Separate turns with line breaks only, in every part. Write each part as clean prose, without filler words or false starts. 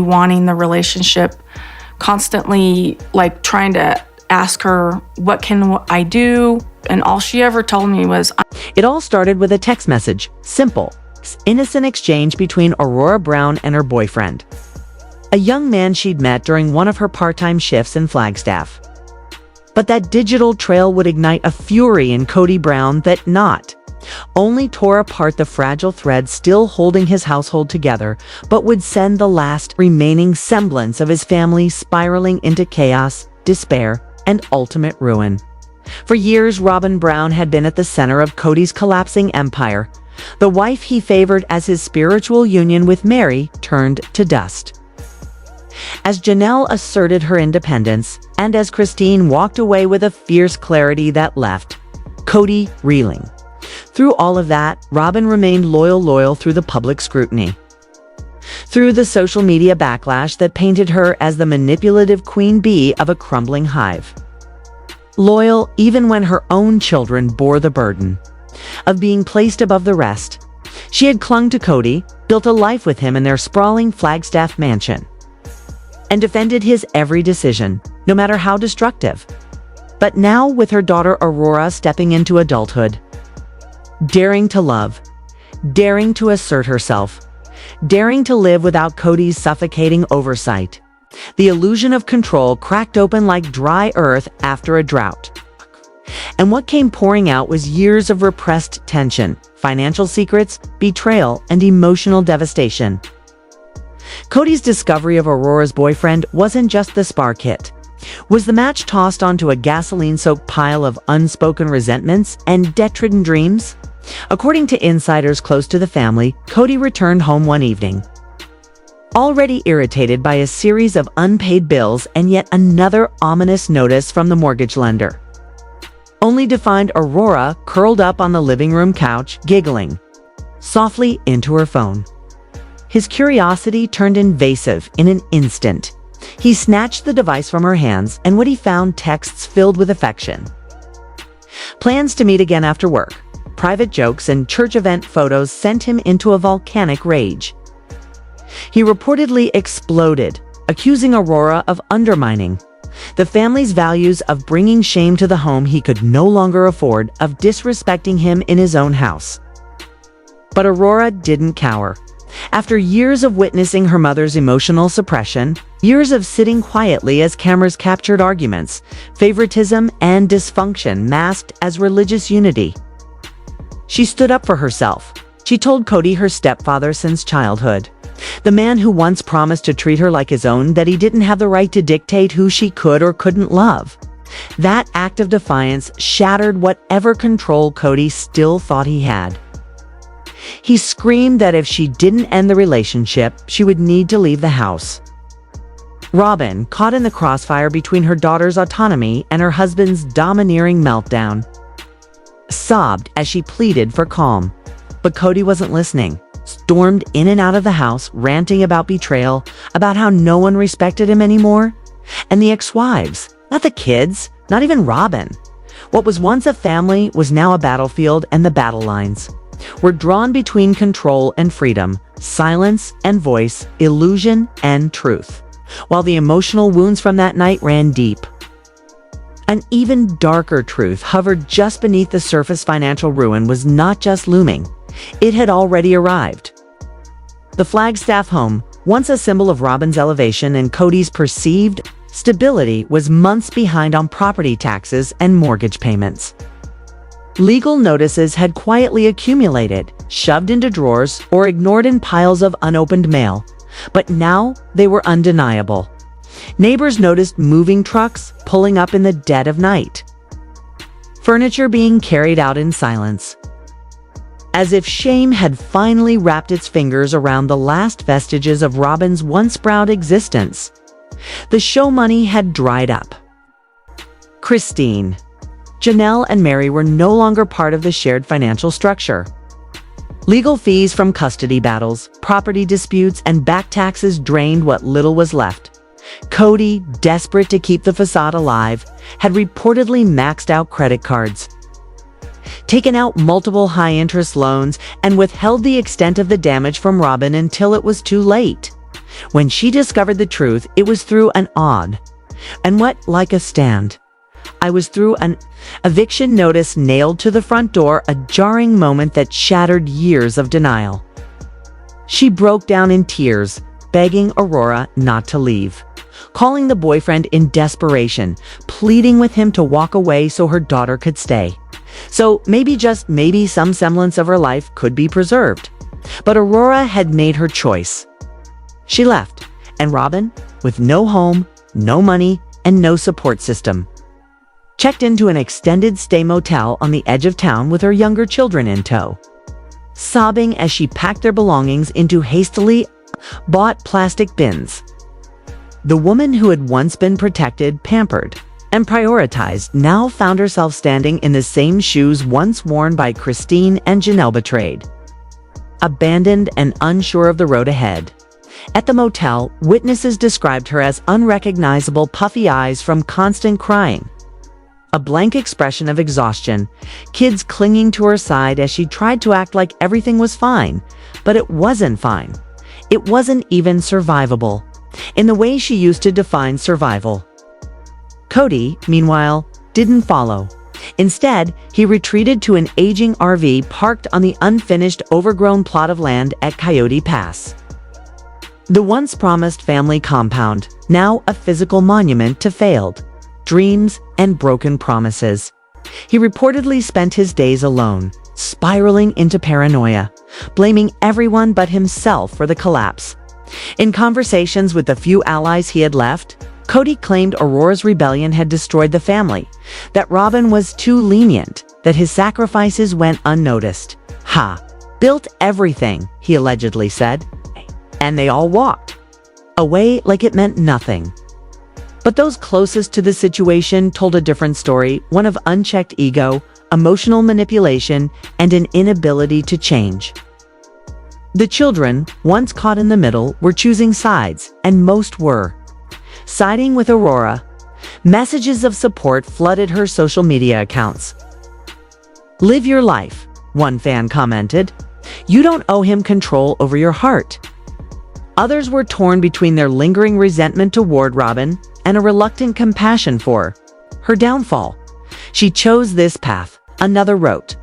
wanting the relationship, constantly like trying to ask her, what can I do? And all she ever told me was,
It all started with a text message. Simple, innocent exchange between Aurora Brown and her boyfriend, a young man she'd met during one of her part-time shifts in Flagstaff. But that digital trail would ignite a fury in Kody Brown that only tore apart the fragile thread still holding his household together, but would send the last remaining semblance of his family spiraling into chaos, despair, and ultimate ruin. For years, Robyn Brown had been at the center of Kody's collapsing empire. The wife he favored as his spiritual union with Meri turned to dust. As Janelle asserted her independence, and as Christine walked away with a fierce clarity that left Kody reeling. Through all of that, Robyn remained loyal through the public scrutiny. Through the social media backlash that painted her as the manipulative queen bee of a crumbling hive. Loyal even when her own children bore the burden of being placed above the rest. She had clung to Kody, built a life with him in their sprawling Flagstaff mansion, and defended his every decision, no matter how destructive. But now, with her daughter Aurora stepping into adulthood, daring to love, daring to assert herself, daring to live without Kody's suffocating oversight, the illusion of control cracked open like dry earth after a drought. And what came pouring out was years of repressed tension, financial secrets, betrayal, and emotional devastation. Kody's discovery of Aurora's boyfriend wasn't just the spark hit. Was the match tossed onto a gasoline-soaked pile of unspoken resentments and dead-ridden dreams? According to insiders close to the family, Kody returned home one evening, already irritated by a series of unpaid bills and yet another ominous notice from the mortgage lender, only to find Aurora curled up on the living room couch, giggling softly into her phone. His curiosity turned invasive in an instant. He snatched the device from her hands, and what he found texts filled with affection. Plans to meet again after work, private jokes, and church event photos sent him into a volcanic rage. He reportedly exploded, accusing Aurora of undermining the family's values, of bringing shame to the home he could no longer afford, of disrespecting him in his own house. But Aurora didn't cower. After years of witnessing her mother's emotional suppression, years of sitting quietly as cameras captured arguments, favoritism, and dysfunction masked as religious unity, she stood up for herself. She told Kody, her stepfather since childhood, the man who once promised to treat her like his own, that he didn't have the right to dictate who she could or couldn't love. That act of defiance shattered whatever control Kody still thought he had. He screamed that if she didn't end the relationship, she would need to leave the house. Robyn, caught in the crossfire between her daughter's autonomy and her husband's domineering meltdown, sobbed as she pleaded for calm. But Kody wasn't listening. Stormed in and out of the house, ranting about betrayal, about how no one respected him anymore. And the ex-wives, not the kids, not even Robyn. What was once a family was now a battlefield, and the battle lines were drawn between control and freedom, silence and voice, illusion and truth, while the emotional wounds from that night ran deep. An even darker truth hovered just beneath the surface. Financial ruin was not just looming, it had already arrived. The Flagstaff home, once a symbol of Robyn's elevation and Kody's perceived stability, was months behind on property taxes and mortgage payments. Legal notices had quietly accumulated, shoved into drawers, or ignored in piles of unopened mail. But now they were undeniable. Neighbors noticed moving trucks pulling up in the dead of night, furniture being carried out in silence, as if shame had finally wrapped its fingers around the last vestiges of Robyn's once proud existence. The show money had dried up. Christine, Janelle, and Meri were no longer part of the shared financial structure. Legal fees from custody battles, property disputes, and back taxes drained what little was left. Kody, desperate to keep the facade alive, had reportedly maxed out credit cards, taken out multiple high-interest loans, and withheld the extent of the damage from Robyn until it was too late. When she discovered the truth, it was through an odd, and what like a stand. I was through an eviction notice nailed to the front door, a jarring moment that shattered years of denial. She broke down in tears, begging Aurora not to leave, calling the boyfriend in desperation, pleading with him to walk away so her daughter could stay. So maybe, just maybe, some semblance of her life could be preserved. But Aurora had made her choice. She left, and Robyn, with no home, no money, and no support system, checked into an extended stay motel on the edge of town with her younger children in tow, sobbing as she packed their belongings into hastily bought plastic bins. The woman who had once been protected, pampered, and prioritized now found herself standing in the same shoes once worn by Christine and Janelle, betrayed, abandoned, and unsure of the road ahead. At the motel, witnesses described her as unrecognizable, puffy eyes from constant crying, a blank expression of exhaustion, kids clinging to her side as she tried to act like everything was fine, but it wasn't fine. It wasn't even survivable, in the way she used to define survival. Kody, meanwhile, didn't follow. Instead, he retreated to an aging RV parked on the unfinished, overgrown plot of land at Coyote Pass. The once promised family compound, now a physical monument to failed dreams and broken promises. He reportedly spent his days alone, spiraling into paranoia, blaming everyone but himself for the collapse. In conversations with the few allies he had left, Kody claimed Aurora's rebellion had destroyed the family, that Robyn was too lenient, that his sacrifices went unnoticed. Ha! Built everything, he allegedly said, and they all walked away like it meant nothing. But those closest to the situation told a different story, one of unchecked ego, emotional manipulation, and an inability to change. The children, once caught in the middle, were choosing sides, and most were siding with Aurora. Messages of support flooded her social media accounts. "Live your life," one fan commented. "You don't owe him control over your heart." Others were torn between their lingering resentment toward Robyn and a reluctant compassion for her downfall. "She chose this path," another wrote.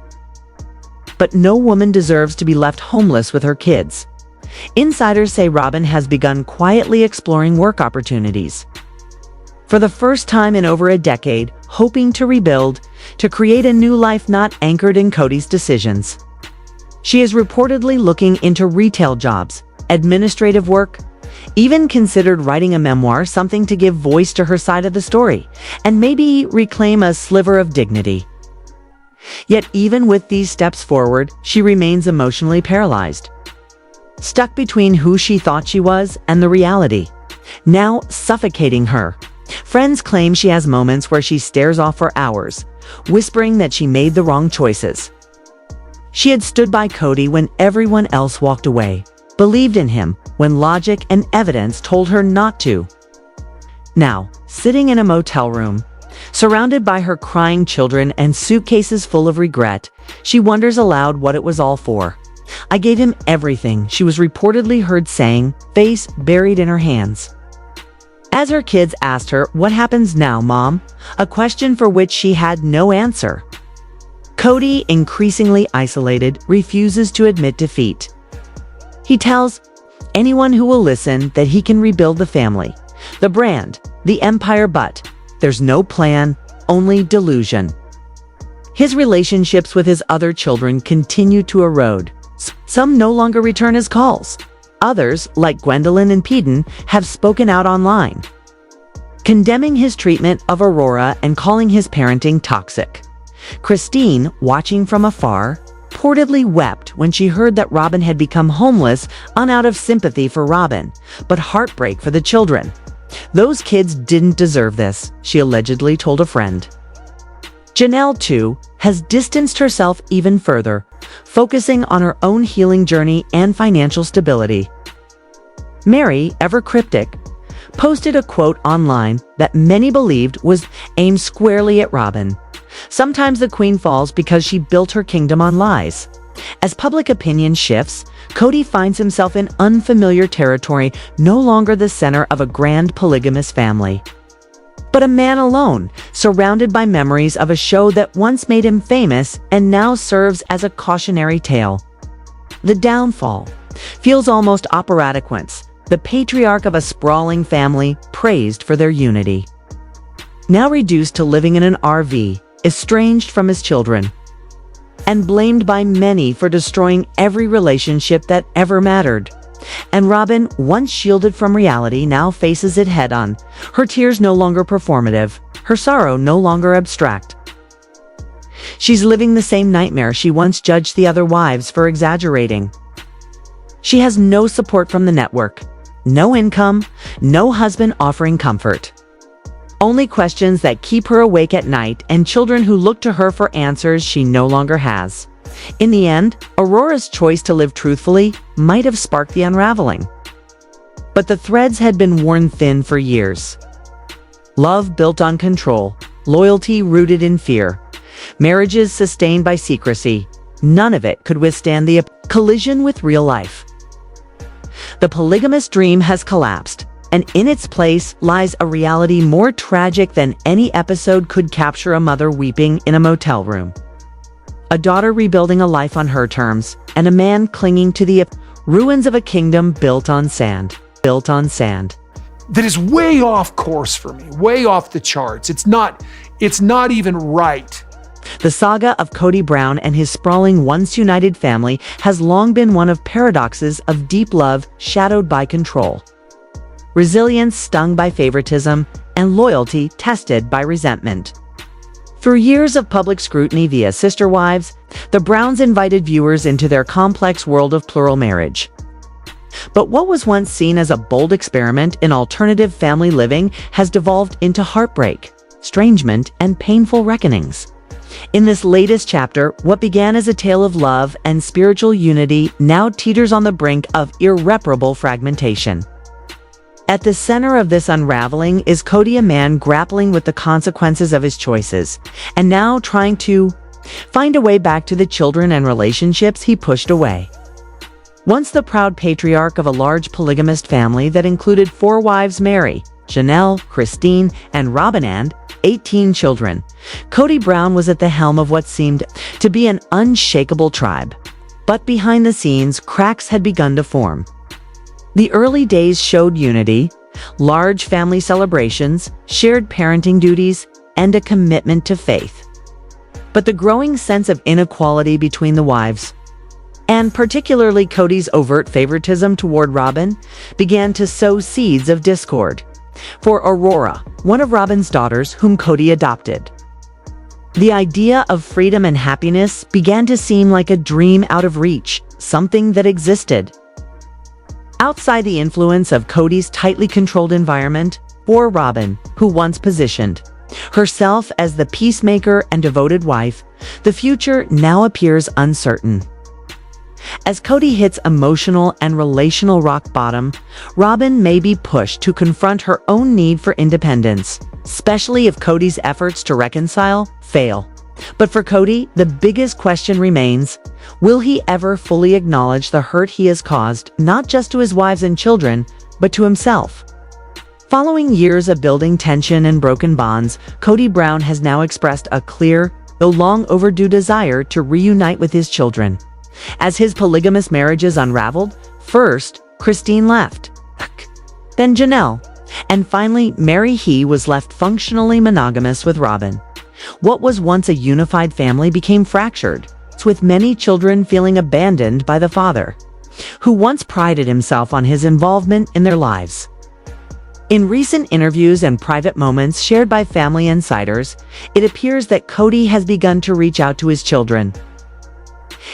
"But no woman deserves to be left homeless with her kids." Insiders say Robyn has begun quietly exploring work opportunities, for the first time in over a decade, hoping to rebuild, to create a new life not anchored in Kody's decisions. She is reportedly looking into retail jobs, administrative work, even considered writing a memoir, something to give voice to her side of the story, and maybe reclaim a sliver of dignity. Yet even with these steps forward, she remains emotionally paralyzed, stuck between who she thought she was and the reality, now suffocating her. Friends claim she has moments where she stares off for hours, whispering that she made the wrong choices. She had stood by Kody when everyone else walked away, believed in him when logic and evidence told her not to. Now, sitting in a motel room, surrounded by her crying children and suitcases full of regret, she wonders aloud what it was all for. "I gave him everything," she was reportedly heard saying, face buried in her hands. As her kids asked her, "What happens now, Mom?" a question for which she had no answer. Kody, increasingly isolated, refuses to admit defeat. He tells anyone who will listen that he can rebuild the family, the brand, the empire, but there's no plan, only delusion. His relationships with his other children continue to erode. Some no longer return his calls. Others, like Gwendolyn and Peden, have spoken out online, condemning his treatment of Aurora and calling his parenting toxic. Christine, watching from afar, reportedly wept when she heard that Robyn had become homeless, out of sympathy for Robyn, but heartbreak for the children. "Those kids didn't deserve this," she allegedly told a friend. Janelle, too, has distanced herself even further, focusing on her own healing journey and financial stability. Meri, ever cryptic, posted a quote online that many believed was aimed squarely at Robyn. "Sometimes the queen falls because she built her kingdom on lies." As public opinion shifts, Kody finds himself in unfamiliar territory, no longer the center of a grand polygamous family, but a man alone, surrounded by memories of a show that once made him famous and now serves as a cautionary tale. The downfall feels almost operatic once the patriarch of a sprawling family praised for their unity. Now reduced to living in an RV, estranged from his children, and blamed by many for destroying every relationship that ever mattered. And Robyn, once shielded from reality, now faces it head-on. Her tears no longer performative, her sorrow no longer abstract. She's living the same nightmare she once judged the other wives for exaggerating. She has no support from the network, no income, no husband offering comfort. Only questions that keep her awake at night and children who look to her for answers she no longer has. In the end, Aurora's choice to live truthfully might have sparked the unraveling. But the threads had been worn thin for years. Love built on control, loyalty rooted in fear, marriages sustained by secrecy. None of it could withstand the collision with real life. The polygamous dream has collapsed, and in its place lies a reality more tragic than any episode could capture: a mother weeping in a motel room, a daughter rebuilding a life on her terms, and a man clinging to the ruins of a kingdom built on sand.
That is way off course for me, way off the charts. It's not even right.
The saga of Kody Brown and his sprawling, once united family has long been one of paradoxes of deep love shadowed by control, resilience stung by favoritism, and loyalty tested by resentment. Through years of public scrutiny via sister wives, the Browns invited viewers into their complex world of plural marriage. But what was once seen as a bold experiment in alternative family living has devolved into heartbreak, estrangement, and painful reckonings. In this latest chapter, what began as a tale of love and spiritual unity now teeters on the brink of irreparable fragmentation. At the center of this unraveling is Kody, a man grappling with the consequences of his choices, and now trying to find a way back to the children and relationships he pushed away. Once the proud patriarch of a large polygamist family that included 4 wives: Meri, Janelle, Christine, and Robyn, and 18 children, Kody Brown was at the helm of what seemed to be an unshakable tribe. But behind the scenes, cracks had begun to form. The early days showed unity, large family celebrations, shared parenting duties, and a commitment to faith. But the growing sense of inequality between the wives, and particularly Kody's overt favoritism toward Robyn, began to sow seeds of discord. For Aurora, one of Robyn's daughters whom Kody adopted, the idea of freedom and happiness began to seem like a dream out of reach, something that existed outside the influence of Kody's tightly controlled environment. For Robyn, who once positioned herself as the peacemaker and devoted wife, the future now appears uncertain. As Kody hits emotional and relational rock bottom, Robyn may be pushed to confront her own need for independence, especially if Kody's efforts to reconcile fail. But for Kody, the biggest question remains: will he ever fully acknowledge the hurt he has caused, not just to his wives and children, but to himself? Following years of building tension and broken bonds, Kody Brown has now expressed a clear, though long overdue desire to reunite with his children. As his polygamous marriages unraveled, first, Christine left, then Janelle, and finally Meri. He was left functionally monogamous with Robyn. What was once a unified family became fractured, with many children feeling abandoned by the father, who once prided himself on his involvement in their lives. In recent interviews and private moments shared by family insiders, it appears that Kody has begun to reach out to his children.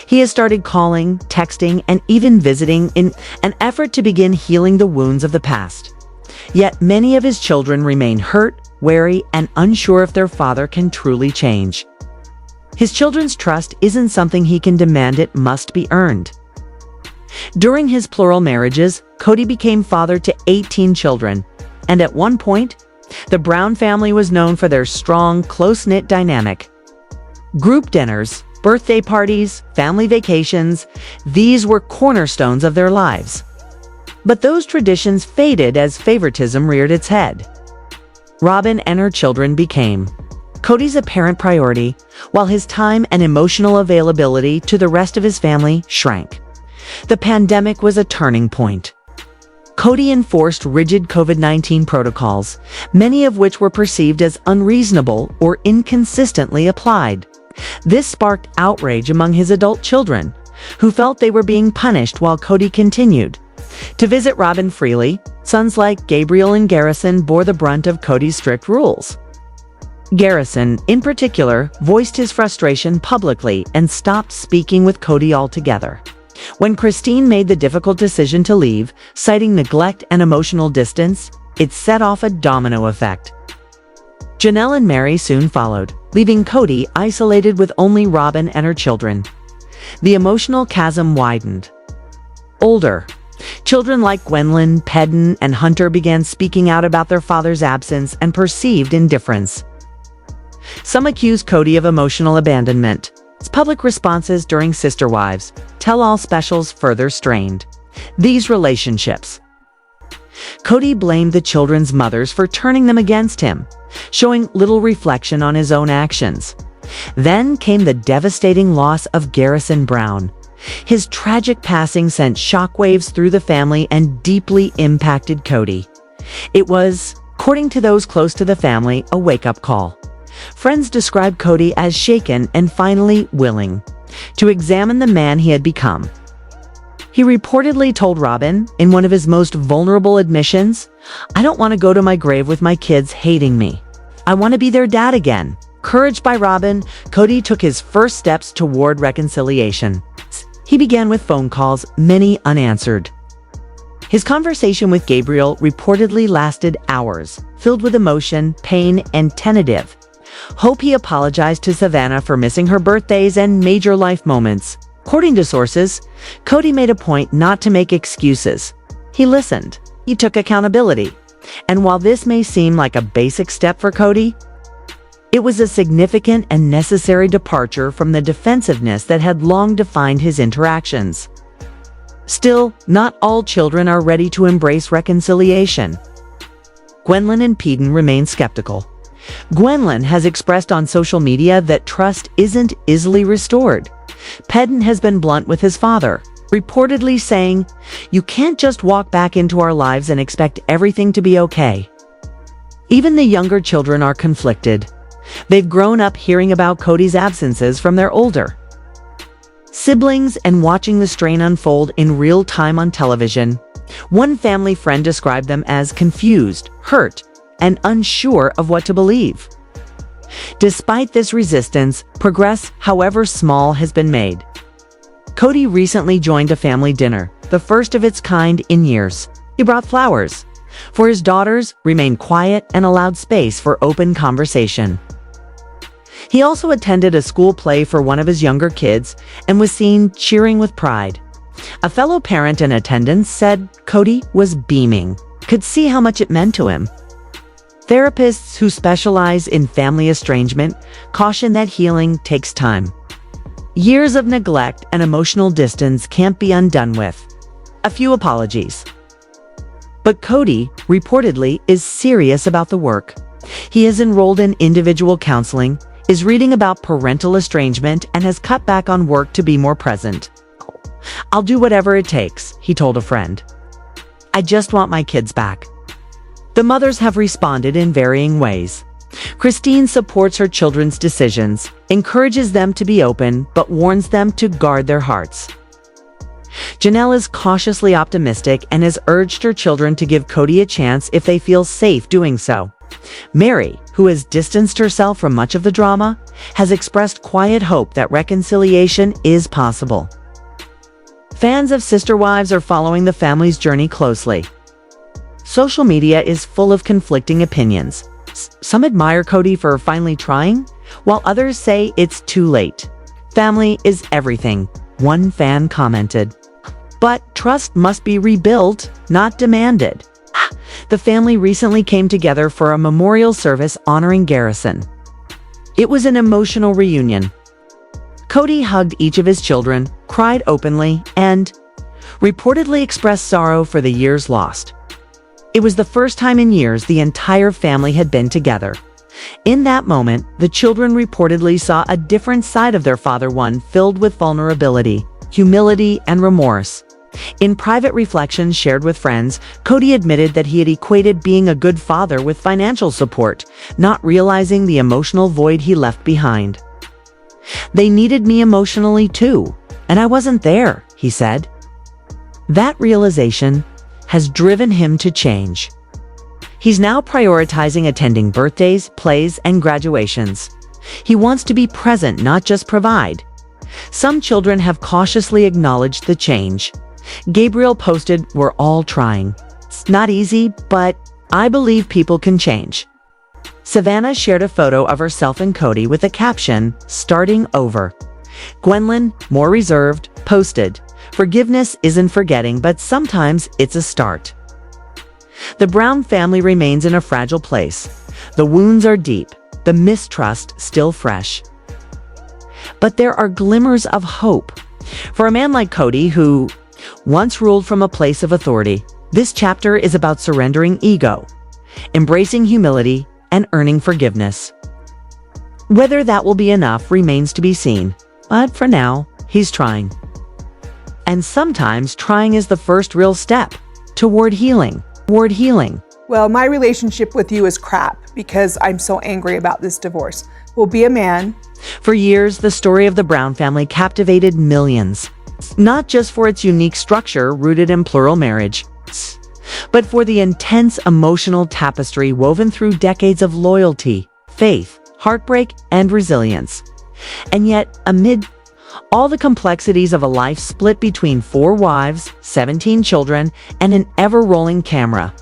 He has started calling, texting, and even visiting in an effort to begin healing the wounds of the past. Yet many of his children remain hurt, wary, and unsure if their father can truly change. His children's trust isn't something he can demand, it must be earned. During his plural marriages, Kody became father to 18 children, and at one point, the Brown family was known for their strong, close-knit dynamic. Group dinners, Birthday parties, family vacations, these were cornerstones of their lives. But those traditions faded as favoritism reared its head. Robyn and her children became Kody's apparent priority, while his time and emotional availability to the rest of his family shrank. The pandemic was a turning point. Kody enforced rigid COVID-19 protocols, many of which were perceived as unreasonable or inconsistently applied. This sparked outrage among his adult children, who felt they were being punished while Kody continued to visit Robyn freely. Sons like Gabriel and Garrison bore the brunt of Kody's strict rules. Garrison, in particular, voiced his frustration publicly and stopped speaking with Kody altogether. When Christine made the difficult decision to leave, citing neglect and emotional distance, it set off a domino effect. Janelle and Meri soon followed, leaving Kody isolated with only Robyn and her children. The emotional chasm widened. Older children like Gwendolyn, Pedden, and Hunter began speaking out about their father's absence and perceived indifference. Some accused Kody of emotional abandonment. His public responses during Sister Wives tell-all specials further strained these relationships. Kody blamed the children's mothers for turning them against him, showing little reflection on his own actions. Then came the devastating loss of Garrison Brown. His tragic passing sent shockwaves through the family and deeply impacted Kody. It was, according to those close to the family, a wake-up call. Friends described Kody as shaken and finally willing to examine the man he had become. He reportedly told Robyn, in one of his most vulnerable admissions, "I don't want to go to my grave with my kids hating me. I want to be their dad again." Encouraged by Robyn, Kody took his first steps toward reconciliation. He began with phone calls, many unanswered. His conversation with Gabriel reportedly lasted hours, filled with emotion, pain, and tentative hope. He apologized to Savannah for missing her birthdays and major life moments. According to sources, Kody made a point not to make excuses. He listened. He took accountability. And while this may seem like a basic step for Kody, it was a significant and necessary departure from the defensiveness that had long defined his interactions. Still, not all children are ready to embrace reconciliation. Gwendolyn and Pedden remain skeptical. Gwendolyn has expressed on social media that trust isn't easily restored. Pedden has been blunt with his father, reportedly saying, "You can't just walk back into our lives and expect everything to be okay." Even the younger children are conflicted. They've grown up hearing about Kody's absences from their older siblings and watching the strain unfold in real time on television. One family friend described them as confused, hurt, and unsure of what to believe. Despite this resistance, progress, however small, has been made. Kody recently joined a family dinner, the first of its kind in years. He brought flowers for his daughters, remained quiet, and allowed space for open conversation. He also attended a school play for one of his younger kids and was seen cheering with pride. A fellow parent in attendance said Kody was beaming, could see how much it meant to him. Therapists who specialize in family estrangement caution that healing takes time. Years of neglect and emotional distance can't be undone with a few apologies. But Kody, reportedly, is serious about the work. He is enrolled in individual counseling, is reading about parental estrangement, and has cut back on work to be more present. "I'll do whatever it takes," he told a friend. "I just want my kids back." The mothers have responded in varying ways. Christine supports her children's decisions, encourages them to be open, but warns them to guard their hearts. Janelle is cautiously optimistic and has urged her children to give Kody a chance if they feel safe doing so. Meri, who has distanced herself from much of the drama, has expressed quiet hope that reconciliation is possible. Fans of Sister Wives are following the family's journey closely. Social media is full of conflicting opinions. Some admire Kody for finally trying, while others say it's too late. "Family is everything," one fan commented. But trust must be rebuilt, not demanded. The family recently came together for a memorial service honoring Garrison. It was an emotional reunion. Kody hugged each of his children, cried openly, and reportedly expressed sorrow for the years lost. It was the first time in years the entire family had been together. In that moment, the children reportedly saw a different side of their father, one filled with vulnerability, humility, and remorse. In private reflections shared with friends, Kody admitted that he had equated being a good father with financial support, not realizing the emotional void he left behind. "They needed me emotionally too, and I wasn't there," he said. That realization has driven him to change. He's now prioritizing attending birthdays, plays, and graduations. He wants to be present, not just provide. Some children have cautiously acknowledged the change. Gabriel posted, "We're all trying. It's not easy, but I believe people can change." Savannah shared a photo of herself and Kody with a caption, "Starting over." Gwendolyn, more reserved, posted, "Forgiveness isn't forgetting, but sometimes it's a start." The Brown family remains in a fragile place. The wounds are deep, the mistrust still fresh. But there are glimmers of hope. For a man like Kody, who once ruled from a place of authority, this chapter is about surrendering ego, embracing humility, and earning forgiveness. Whether that will be enough remains to be seen, but for now, he's trying. And sometimes trying is the first real step toward healing.
Well, my relationship with you is crap because I'm so angry about this divorce. We'll be a man.
For years, the story of the Brown family captivated millions, not just for its unique structure rooted in plural marriage, but for the intense emotional tapestry woven through decades of loyalty, faith, heartbreak, and resilience. And yet, amid all the complexities of a life split between 4 wives, 17 children, and an ever-rolling camera,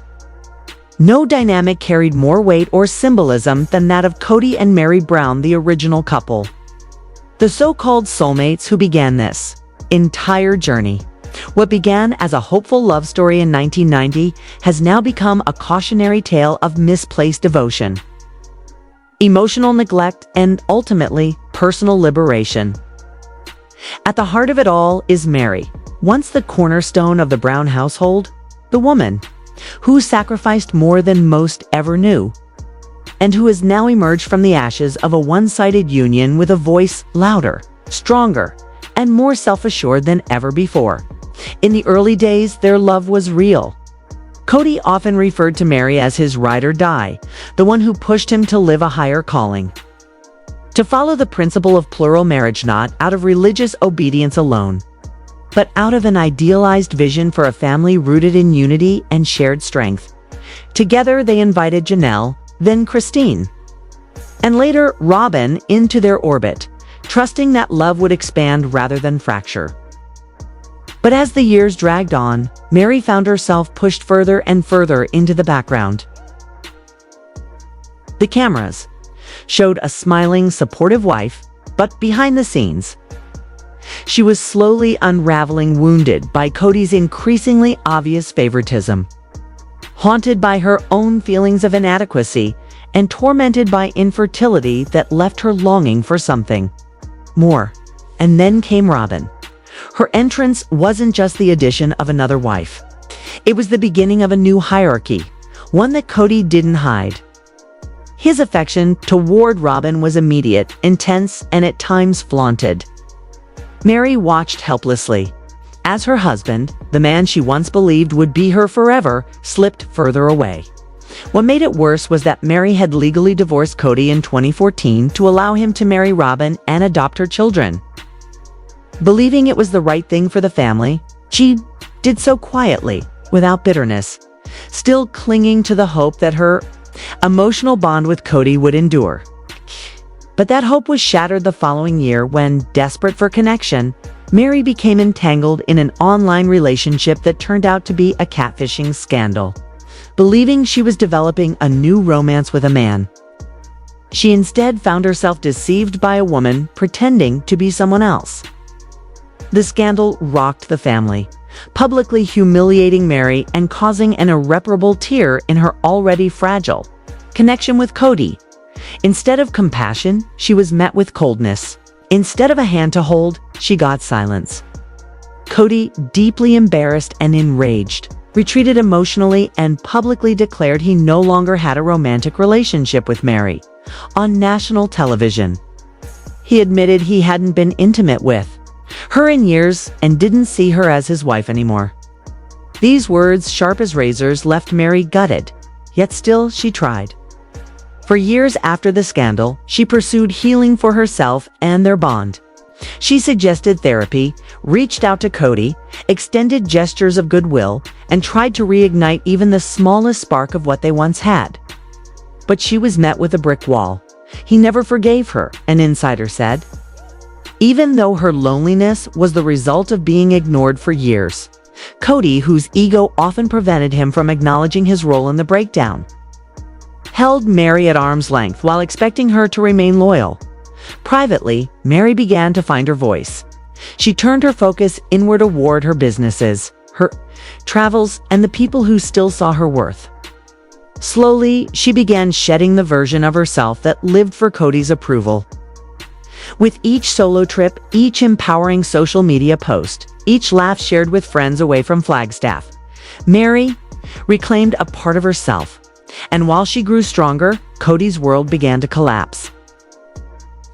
no dynamic carried more weight or symbolism than that of Kody and Meri Brown, the original couple. The so-called soulmates who began this entire journey. What began as a hopeful love story in 1990 has now become a cautionary tale of misplaced devotion, emotional neglect, and ultimately, personal liberation. At the heart of it all is Meri, once the cornerstone of the Brown household, the woman who sacrificed more than most ever knew, and who has now emerged from the ashes of a one-sided union with a voice louder, stronger, and more self-assured than ever before. In the early days, their love was real. Kody often referred to Meri as his ride or die, the one who pushed him to live a higher calling, to follow the principle of plural marriage, not out of religious obedience alone, but out of an idealized vision for a family rooted in unity and shared strength. Together, they invited Janelle, then Christine, and later Robyn into their orbit, trusting that love would expand rather than fracture. But as the years dragged on, Meri found herself pushed further and further into the background. The cameras showed a smiling, supportive wife, but behind the scenes, she was slowly unraveling, wounded by Kody's increasingly obvious favoritism, haunted by her own feelings of inadequacy, and tormented by infertility that left her longing for something more. And then came Robyn. Her entrance wasn't just the addition of another wife. It was the beginning of a new hierarchy, one that Kody didn't hide. His affection toward Robyn was immediate, intense, and at times flaunted. Meri watched helplessly as her husband, the man she once believed would be her forever, slipped further away. What made it worse was that Meri had legally divorced Kody in 2014 to allow him to marry Robyn and adopt her children. Believing it was the right thing for the family, she did so quietly, without bitterness, still clinging to the hope that her emotional bond with Kody would endure. But that hope was shattered the following year when, desperate for connection, Meri became entangled in an online relationship that turned out to be a catfishing scandal. Believing she was developing a new romance with a man, she instead found herself deceived by a woman pretending to be someone else. The scandal rocked the family, publicly humiliating Meri and causing an irreparable tear in her already fragile connection with Kody. Instead of compassion, she was met with coldness, Instead of a hand to hold, she got silence. Kody, deeply embarrassed and enraged, retreated emotionally and publicly declared he no longer had a romantic relationship with Meri on national television. He admitted he hadn't been intimate with her in years and didn't see her as his wife anymore. These words, sharp as razors, left Meri gutted, yet still she tried. For years after the scandal, she pursued healing for herself and their bond. She suggested therapy, reached out to Kody, extended gestures of goodwill, and tried to reignite even the smallest spark of what they once had. But she was met with a brick wall. He never forgave her, an insider said. Even though her loneliness was the result of being ignored for years, Kody, whose ego often prevented him from acknowledging his role in the breakdown, held Meri at arm's length while expecting her to remain loyal. Privately, Meri began to find her voice. She turned her focus inward toward her businesses, her travels, and the people who still saw her worth. Slowly, she began shedding the version of herself that lived for Kody's approval. With each solo trip, each empowering social media post, each laugh shared with friends away from Flagstaff, Meri reclaimed a part of herself. And while she grew stronger, Kody's world began to collapse.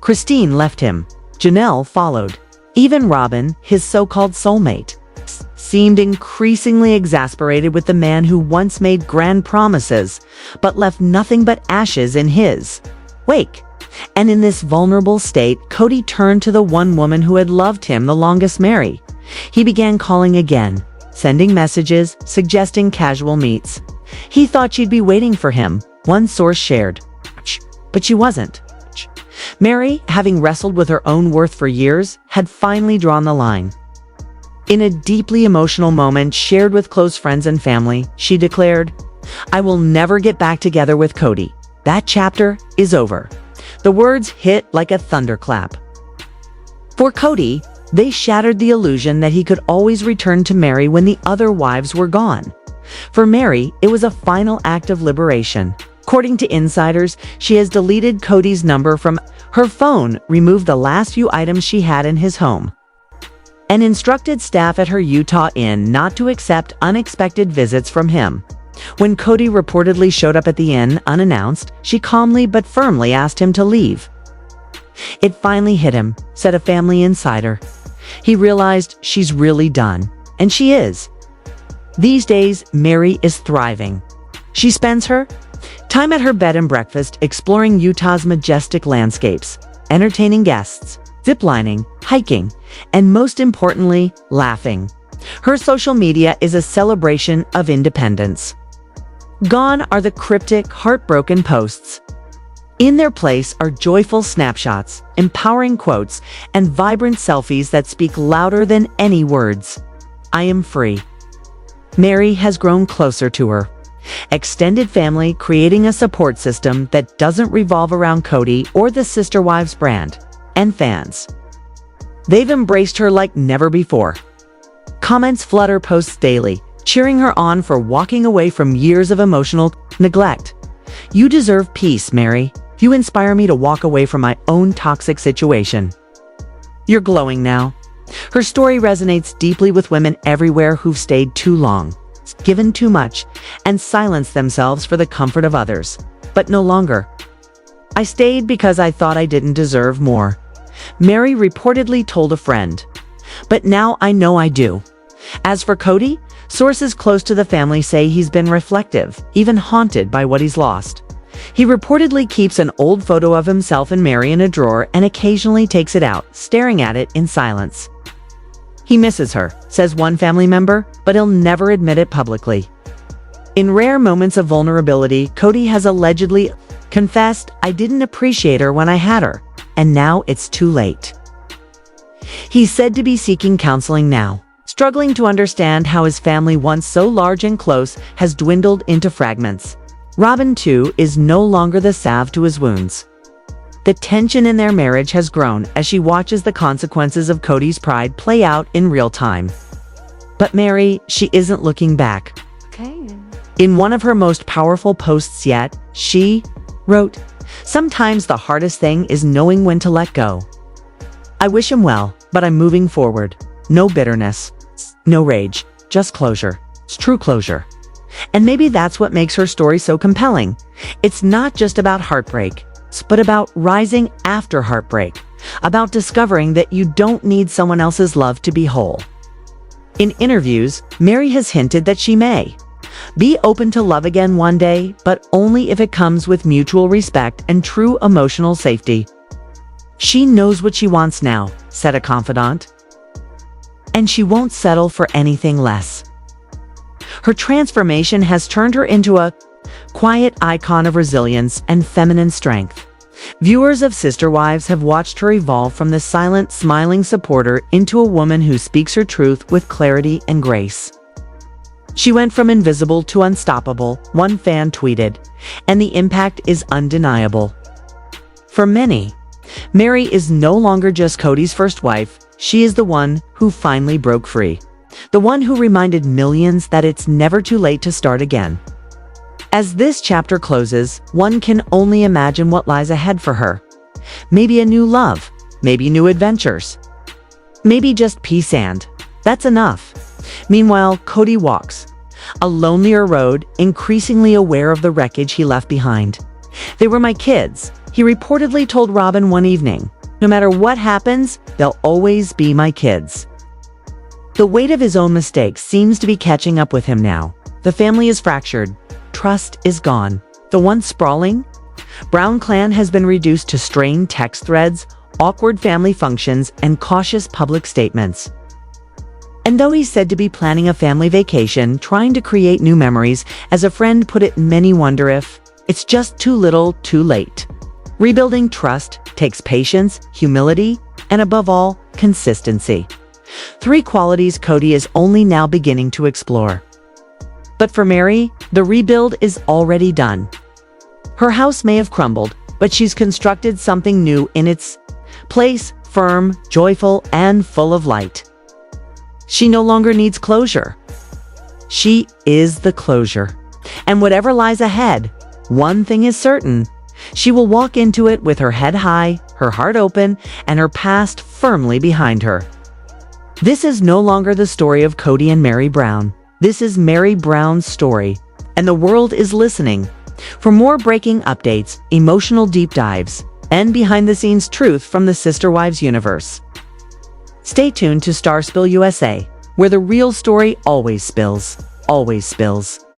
Christine left him. Janelle followed. Even Robyn, his so-called soulmate, seemed increasingly exasperated with the man who once made grand promises, but left nothing but ashes in his wake. And in this vulnerable state, Kody turned to the one woman who had loved him the longest, Meri. He began calling again, sending messages, suggesting casual meets. He thought she'd be waiting for him, one source shared. But she wasn't. Meri, having wrestled with her own worth for years, had finally drawn the line. In a deeply emotional moment shared with close friends and family, she declared, "I will never get back together with Kody. That chapter is over." The words hit like a thunderclap. For Kody, they shattered the illusion that he could always return to Meri when the other wives were gone. For Meri, it was a final act of liberation. According to insiders, she has deleted Kody's number from her phone, removed the last few items she had in his home, and instructed staff at her Utah inn not to accept unexpected visits from him. When Kody reportedly showed up at the inn unannounced, she calmly but firmly asked him to leave. "It finally hit him," said a family insider. "He realized she's really done." And she is. These days, Meri is thriving. She spends her time at her bed and breakfast exploring Utah's majestic landscapes, entertaining guests, ziplining, hiking, and most importantly, laughing. Her social media is a celebration of independence. Gone are the cryptic, heartbroken posts. In their place are joyful snapshots, empowering quotes, and vibrant selfies that speak louder than any words. "I am free." Meri has grown closer to her extended family, creating a support system that doesn't revolve around Kody or the Sister Wives brand, and fans. They've embraced her like never before. Comments flood her posts daily, cheering her on for walking away from years of emotional neglect. "You deserve peace, Meri. You inspire me to walk away from my own toxic situation. You're glowing now." Her story resonates deeply with women everywhere who've stayed too long, given too much, and silenced themselves for the comfort of others. But no longer. "I stayed because I thought I didn't deserve more," Meri reportedly told a friend. "But now I know I do." As for Kody, sources close to the family say he's been reflective, even haunted by what he's lost. He reportedly keeps an old photo of himself and Meri in a drawer and occasionally takes it out, staring at it in silence. He misses her, says one family member, but he'll never admit it publicly. In rare moments of vulnerability, Kody has allegedly confessed, "I didn't appreciate her when I had her, and now it's too late." He's said to be seeking counseling now, struggling to understand how his family, once so large and close, has dwindled into fragments. Robyn, too, is no longer the salve to his wounds. The tension in their marriage has grown as she watches the consequences of Kody's pride play out in real time. But Meri, she isn't looking back.
Okay.
In one of her most powerful posts yet, she wrote, "Sometimes the hardest thing is knowing when to let go." I wish him well, but I'm moving forward. No bitterness, no rage, just closure. It's true closure. And maybe that's what makes her story so compelling. It's not just about heartbreak, but about rising after heartbreak, about discovering that you don't need someone else's love to be whole. In interviews, Meri has hinted that she may be open to love again one day, but only if it comes with mutual respect and true emotional safety. She knows what she wants now, said a confidant, and she won't settle for anything less. Her transformation has turned her into a quiet icon of resilience and feminine strength. Viewers of Sister Wives have watched her evolve from the silent, smiling supporter into a woman who speaks her truth with clarity and grace. She went from invisible to unstoppable, one fan tweeted, and the impact is undeniable. For many, Meri is no longer just Kody's first wife, she is the one who finally broke free. The one who reminded millions that it's never too late to start again. As this chapter closes, one can only imagine what lies ahead for her. Maybe a new love, maybe new adventures, maybe just peace, and that's enough. Meanwhile, Kody walks a lonelier road, increasingly aware of the wreckage he left behind. They were my kids, he reportedly told Robyn one evening. No matter what happens, they'll always be my kids. The weight of his own mistakes seems to be catching up with him now. The family is fractured. Trust is gone. The once sprawling Brown clan has been reduced to strained text threads, awkward family functions, and cautious public statements. And though he's said to be planning a family vacation, trying to create new memories, as a friend put it, many wonder if it's just too little, too late. Rebuilding trust takes patience, humility, and above all, consistency. 3 qualities Kody is only now beginning to explore. But for Meri, the rebuild is already done. Her house may have crumbled, but she's constructed something new in its place, firm, joyful, and full of light. She no longer needs closure. She is the closure. And whatever lies ahead, one thing is certain. She will walk into it with her head high, her heart open, and her past firmly behind her. This is no longer the story of Kody and Meri Brown. This is Meri Brown's story, and the world is listening. For more breaking updates, emotional deep dives, and behind-the-scenes truth from the Sister Wives universe, stay tuned to Star Spill USA, where the real story always spills, always spills.